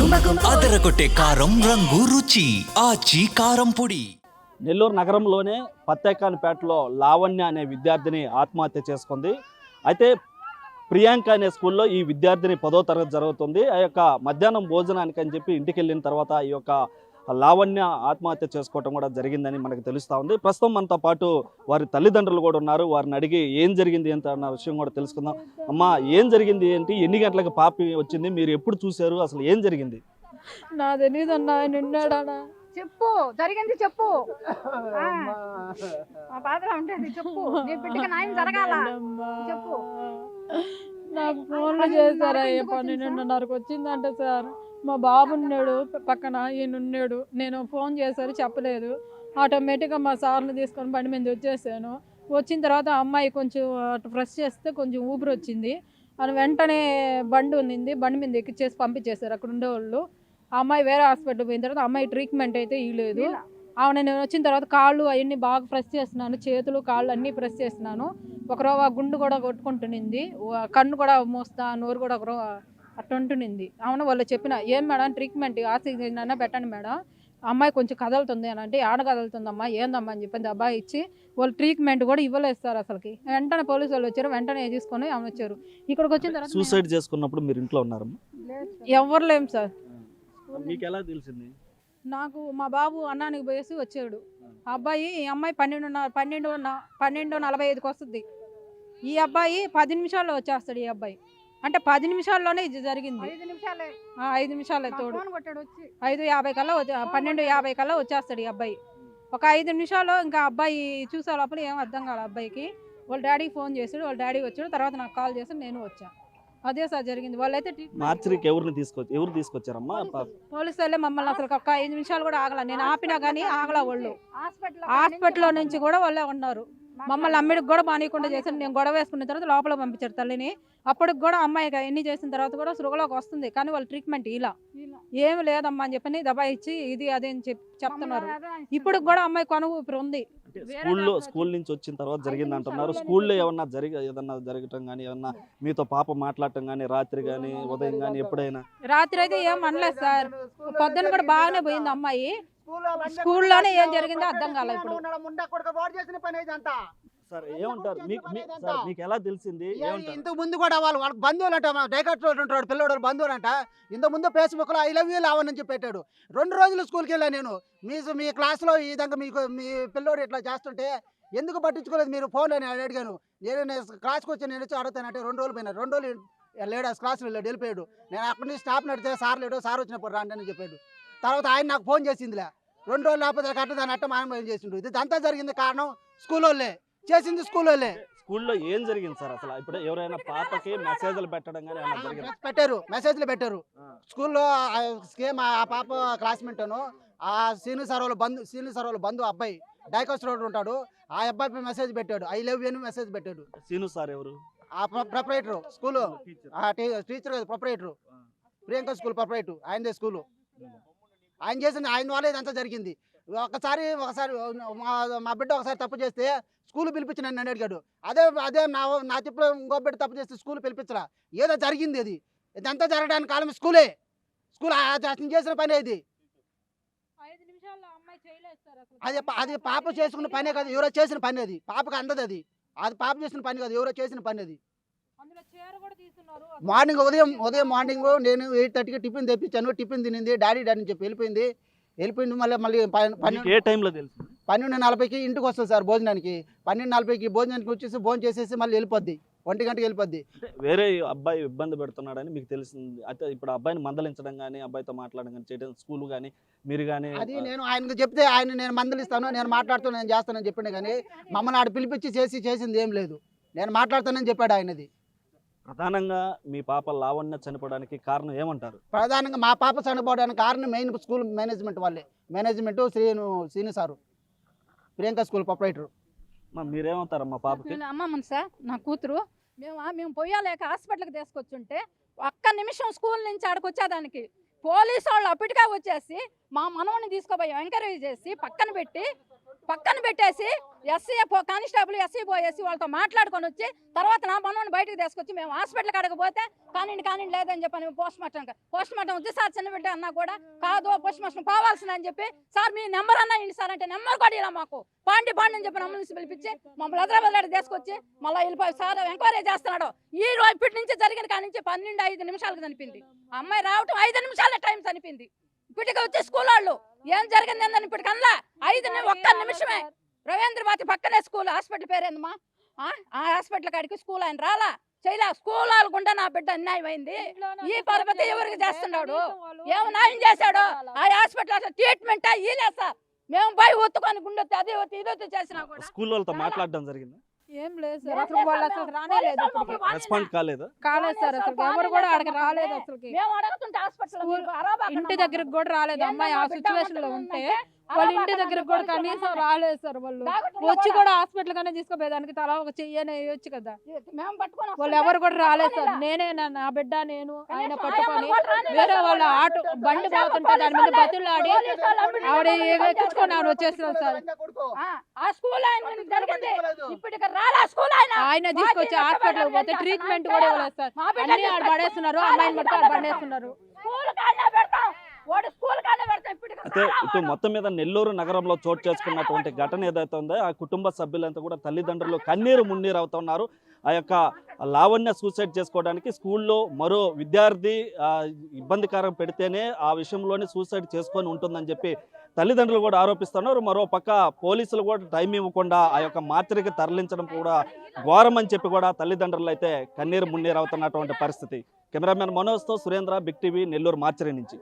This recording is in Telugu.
అదరగొట్టే కారం రంగు రుచి ఆచి కారం పొడి. నెల్లూరు నగరంలోనే పత్తేకానిపేటలో లావణ్య అనే విద్యార్థిని ఆత్మహత్య చేసుకుంది. అయితే ప్రియాంక అనే స్కూల్లో ఈ విద్యార్థిని 10వ తరగతి జరుగుతుంది. ఆ యొక్క మధ్యాహ్నం భోజనానికి అని చెప్పి ఇంటికి వెళ్ళిన తర్వాత ఈ యొక్క లావణ్య ఆత్మహత్య చేసుకోవటం కూడా జరిగిందని మనకు తెలుస్తూ ఉంది. ప్రస్తుతం మనతో పాటు వారి తల్లిదండ్రులు కూడా ఉన్నారు. వారిని అడిగి ఏం జరిగింది ఏంటి అన్న విషయం కూడా తెలుసుకుందాం. అమ్మ, ఏం జరిగింది ఏంటి, ఎన్ని గంటలకు పాపి వచ్చింది, మీరు ఎప్పుడు చూశారు, అసలు ఏం జరిగింది? నా తెలీదు అన్న, ఆయన ఉన్నాడా? చెప్పు, జరిగింది చెప్పు. మా బాధలో ఉంటుంది చెప్పు. నీ బిడ్డకి న్యాయం జరగాల చెప్పు. నాకు ఫోన్లు చేశారా? 12:30కు వచ్చిందంట సార్. మా బాబు ఉన్నాడు పక్కన, ఈయన ఉన్నాడు. నేను ఫోన్ చేశారు, చెప్పలేదు. ఆటోమేటిక్గా మా సార్ని తీసుకొని బండి మీద వచ్చేసాను. వచ్చిన తర్వాత అమ్మాయి కొంచెం అటు ఫ్రెష్ చేస్తే కొంచెం ఊపిరి వచ్చింది అని వెంటనే బండి ఉన్నింది, బండి మీద ఎక్కిచ్చేసి పంపించేశారు అక్కడ ఉండేవాళ్ళు. ఆ అమ్మాయి వేరే హాస్పిటల్ పోయిన తర్వాత అమ్మాయి ట్రీట్మెంట్ అయితే ఇవ్వలేదు. ఆమె నేను వచ్చిన తర్వాత కాళ్ళు అవన్నీ బాగా ప్రెస్ చేస్తున్నాను, చేతులు కాళ్ళు అన్నీ ప్రెస్ చేస్తున్నాను. ఒకరోజు ఆ గుండు కూడా కొట్టుకుంటునింది, కన్ను కూడా మోస్తా, నోరు కూడా ఒకరో అట్టుంటునింది. అవును, వాళ్ళు చెప్పిన ఏం మేడం ట్రీట్మెంట్ ఆక్సిజన్ అన్నా పెట్టండి మేడం, అమ్మాయి కొంచెం కదలుతుంది అని అంటే ఆడ కదులుతుందమ్మా ఏందమ్మా అని చెప్పింది. అబ్బాయి ఇచ్చి వాళ్ళు ట్రీట్మెంట్ కూడా ఇవ్వలేదు సార్ అసలుకి. వెంటనే పోలీసు వాళ్ళు వచ్చారు, వెంటనే తీసుకొని ఆమె వచ్చారు. ఇక్కడికి వచ్చిన తర్వాత సూసైడ్ చేసుకున్నప్పుడు మీరు ఇంట్లో ఉన్నారమ్మా? ఎవరు లేము సార్. మీకు ఎలా తెలిసింది? నాకు మా బాబు అన్నానికి పోయేసి వచ్చాడు. ఆ అబ్బాయి ఈ అమ్మాయి 12:45కి వస్తుంది. ఈ అబ్బాయి 10 నిమిషాల్లో వచ్చేస్తాడు. ఈ అబ్బాయి అంటే 10 నిమిషాల్లోనే ఇది జరిగింది. 5 నిమిషాలే తోడు 5:50 కల్లా 12:50 కల్లా వచ్చేస్తాడు ఈ అబ్బాయి. ఒక 5 నిమిషాల్లో ఇంకా అబ్బాయి చూసే లోపల ఏం అర్థం కాదు అబ్బాయికి. వాళ్ళ డాడీకి ఫోన్ చేశాడు, వాళ్ళ డాడీ వచ్చాడు, తర్వాత నాకు కాల్ చేసి నేను వచ్చాను. అదే సార్ జరిగింది. వాళ్ళైతే మార్చికి ఎవరు తీసుకొచ్చారమ్మా? పోలీసు వాళ్ళే మమ్మల్ని అసలు ఒక 5 నిమిషాలు కూడా ఆగల. నేను ఆపినా కానీ ఆగల. వాళ్ళు హాస్పిటల్లో నుంచి కూడా వాళ్ళే ఉన్నారు. మమ్మల్ని అమ్మిడికి కూడా బానీయకుండా చేశారు. నేను గొడవ వేసుకున్న తర్వాత లోపల పంపించారు తల్లిని. అప్పటికి కూడా అమ్మాయి ఎన్ని చేసిన తర్వాత కూడా సృగలోకి వస్తుంది, కానీ వాళ్ళు ట్రీట్మెంట్ ఇలా ఏమి లేదమ్మా అని చెప్పని దబాయిచ్చి ఇది అదే అని చెప్తున్నారు. ఇప్పుడు కూడా అమ్మాయి కొన ఊపిరి ఉంది. స్కూల్ నుంచి వచ్చిన తర్వాత జరిగింది అంటున్నారు. స్కూల్లో ఏదన్నా జరగటం కానీ, ఏమన్నా మీతో పాప మాట్లాడటం కానీ, రాత్రి కానీ ఉదయం కానీ ఎప్పుడైనా? రాత్రి అయితే ఏం అనలేదు సార్. పొద్దున్న కూడా బాగానే పోయింది అమ్మాయి. స్కూల్లోనే ఏం జరిగిందో అర్థం కాలేదు. ఇప్పుడు సార్ ఏమంటారు? మీకు ఎలా తెలిసింది? ఇంతకు ముందు కూడా వాళ్ళ బంధువులు అంట, డైకాట్లో ఉంటాడు పిల్లడు బంధువులు అంట. ఇంతకు ముందు ఫేస్బుక్ లో ఐ లవ్ యూ లావణ్ అని చెప్పి పెట్టాడు. 2 రోజులు స్కూల్కి వెళ్ళా నేను. మీ క్లాస్లో ఈ విధంగా మీ పిల్లోడు ఇట్లా చేస్తుంటే ఎందుకు పట్టించుకోలేదు మీరు ఫోన్ అని అడిగాను. నేను క్లాస్కి వచ్చి నేను వచ్చి అడుగుతానంటే 2 రోజులు పోయినా. 2 రోజులు లేడు, క్లాస్లో వెళ్ళిపోయాడు. నేను అక్కడి నుంచి స్టాప్ నడితే సార్ లేడు, సార్ వచ్చినప్పుడు రాండి అని చెప్పాడు. తర్వాత ఆయన నాకు ఫోన్ చేసిందిలే. 2 రోజులు లేకపోతే కట్ట దాని అట్ట మాయం చేసిండు. ఇది అంతా జరిగింది కారణం స్కూల్లోనే చేసింది. స్కూల్లో ఏం జరిగింది సార్ అసలు? ఇప్పుడు ఎవరైనా పాపకి మెసేజ్లు పెట్టడం కానీ పెట్టారు, మెసేజ్లు పెట్టారు స్కూల్లో. స్కేమ్ ఆ పాప క్లాస్మేట్ అను ఆ సీను సార్ వాళ్ళ బంధు అబ్బాయి డైకాస్ రోడ్ ఉంటాడు. ఆ అబ్బాయి మెసేజ్ పెట్టాడు, ఐ లవ్ యూ అని మెసేజ్ పెట్టాడు. సీను సార్ ఎవరు? ఆ ప్రొపరేటర్ స్కూల్ టీచర్ కదా, ప్రొపరేటర్ ప్రియాంక స్కూల్ ప్రొపరేటర్ ఆయనదే స్కూలు. ఆయన చేసిన ఆయన వల్ల ఇదంతా జరిగింది. ఒకసారి మా బిడ్డ ఒకసారి తప్పు చేస్తే స్కూల్ పిలిపించి నన్ను అడిగాడు. అదే నా తిప్పులో ఇంకో బిడ్డ తప్పు చేస్తే స్కూల్ పిలిపించరా? ఏదో జరిగింది. అది ఇదంతా జరగడానికి కాలం స్కూల్ అతను చేసిన పని. అది పాప చేసుకున్న పనే కదా, ఎవరో చేసిన పని. అది పాపకు అందదు. అది పాప చేసిన పని కాదు, ఎవరో చేసిన పని. అది ఉదయం మార్నింగ్ నేను 8:30కి టిఫిన్ తెప్పించాను. టిఫిన్ తినింది, డాడీ అని చెప్పి వెళ్ళిపోయింది. మళ్ళీ 12:40కి ఇంటికి వస్తుంది సార్ భోజనానికి. 12:40కి భోజనానికి వచ్చేసి భోజనం చేసేసి మళ్ళీ వెళ్ళిపోద్ది, 1 గంటకి వెళ్ళిపోద్ది. వేరే అబ్బాయి ఇబ్బంది పెడుతున్నాడని మీకు తెలిసింది. అయితే ఇప్పుడు అబ్బాయిని మందలించడం కానీ, అబ్బాయితో మాట్లాడడం కానీ చేయడం, స్కూల్ కానీ మీరు కానీ? అది నేను ఆయనకు చెప్తే నేను మందలిస్తాను, నేను మాట్లాడుతాను, నేను చేస్తానని చెప్పిండే కానీ మమ్మల్ని ఆడ పిలిపించి చేసింది ఏం లేదు. నేను మాట్లాడతానని చెప్పాడు ఆయనది. ప్రధానంగా మీ పాప లావణ్య చనిపోవడానికి కారణం ఏమంటారు? ప్రధానంగా మా పాప చనిపోవడానికి కారణం మెయిన్ స్కూల్ మేనేజ్మెంట్ వాళ్ళే. Management Srinu sir, Priyanka school proprietor. మీరేమంటారమ్మా పాపకి? అమ్మమ్మ సార్, నా కూతురు మేము పోయాలేక హాస్పిటల్కి తీసుకొచ్చుంటే ఒక్క నిమిషం స్కూల్ నుంచి ఆడికి వచ్చేదానికి పోలీసు వాళ్ళు అప్పటికే వచ్చేసి మా మనవని తీసుకుపోయి ఎంకరేజ్ చేసి పక్కన పెట్టి పక్కన పెట్టేసి కానిస్టేబుల్ ఎస్సీ పోయేసి వాళ్ళతో మాట్లాడుకొని వచ్చి తర్వాత నా మనవని బయటకు తీసుకొచ్చి మేము హాస్పిటల్ కాడకపోతే కానీ లేదని చెప్పని పోస్ట్ మార్టం వచ్చి సార్ చిన్న బిడ్డ అన్నా కూడా కాదు పోస్ట్ మార్టం పోవాల్సింది అని చెప్పి సార్ మీ నెంబర్ అన్నా ఇంటి సార్ అంటే నెంబర్ కూడా ఇలా మాకు పాండి అని చెప్పి అంబులెన్స్ పిలిపించి మమ్మల్ని హైదరాబాద్ తీసుకొచ్చి మళ్ళీ వెళ్ళిపోయి సార్ ఎంక్వైరీ చేస్తున్నాడు. ఈ రోజు ఇప్పటి నుంచి జరిగిన కాడి నుంచి 12-5 నిమిషాలకు చనిపోయింది. అమ్మాయి రావటం 5 నిమిషాల టైం చనిపోయింది. ఇప్పటికి వచ్చి స్కూల్ వాళ్ళు ఏం జరిగింది ఏందని ఇప్పటికల్లా 1 నిమిషమే. రవీంద్రబాతి పక్కనే స్కూల్ హాస్పిటల్ పేరేందమ్మా ఆ హాస్పిటల్ కాడికి స్కూల్ ఆయన రాలా చేయలే. స్కూల్ వాళ్ళు గుండా నా బిడ్డ అన్యాయం అయింది. ఈ పరపతి ఎవరికి చేస్తున్నాడు ఏమో న్యాయం చేశాడు. ఆ హాస్పిటల్ ట్రీట్మెంట్ ఇలే సార్ మేము పోయి ఒత్తుకొని గుండె అది ఇదొత్తి చేసినా కూడా స్కూల్ వాళ్ళతో మాట్లాడడం జరిగింది. ఏం లేదు సార్, అసలు వాళ్ళు అసలు రానే లేదు, రెస్పాండ్ కాలేదు సార్. అసలు ఎవరు కూడా అక్కడికి రాలేదు. అసలు మేము అడుగుతుంటే హాస్పిటల్ ఇంటి దగ్గరకు కూడా రాలేదు. అమ్మాయి ఆ సిచ్యువేషన్ లో ఉంటే వాళ్ళ ఇంటి దగ్గరకు కూడా కనీసం రాలేదు సార్. వాళ్ళు వచ్చి కూడా హాస్పిటల్ గానే తీసుకుపోయేదానికి తలా ఒక చెయ్యనే వేయొచ్చు కదా. వాళ్ళు ఎవరు కూడా రాలేదు సార్. నేనే నా బిడ్డ నేను ఆయన పట్టుకొని వేరే వాళ్ళ ఆటో బండి పోతుంటే దాని మీద బతులు ఆడి ఆవిడ ఎక్కించుకొని ఆవిడ వచ్చేస్తున్నారు సార్. ఆయన తీసుకొచ్చి హాస్పిటల్ పోతే ట్రీట్మెంట్ కూడా ఇవ్వలేదు సార్. అన్ని ఆడ పడేస్తున్నారు, అమ్మాయిని మటుకు ఆడ పడేస్తున్నారు. అయితే ఇటు మొత్తం మీద నెల్లూరు నగరంలో చోటు చేసుకున్నటువంటి ఘటన ఏదైతే ఉందో ఆ కుటుంబ సభ్యులంతా కూడా తల్లిదండ్రులు కన్నీరు మున్నీరు అవుతున్నారు. ఆ యొక్క లావణ్య సూసైడ్ చేసుకోవడానికి స్కూల్లో మరో విద్యార్థి ఇబ్బందికరం పెడితేనే ఆ విషయంలోనే సూసైడ్ చేసుకొని ఉంటుందని చెప్పి తల్లిదండ్రులు కూడా ఆరోపిస్తున్నారు. మరో పక్క పోలీసులు కూడా టైం ఇవ్వకుండా ఆ యొక్క మార్చరికి తరలించడం కూడా ఘోరం అని చెప్పి కూడా తల్లిదండ్రులు అయితే కన్నీరు మున్నీరు అవుతున్నటువంటి పరిస్థితి. కెమెరామెన్ మనోజ్తో Surendra, big TV, Nellore mortuary నుంచి.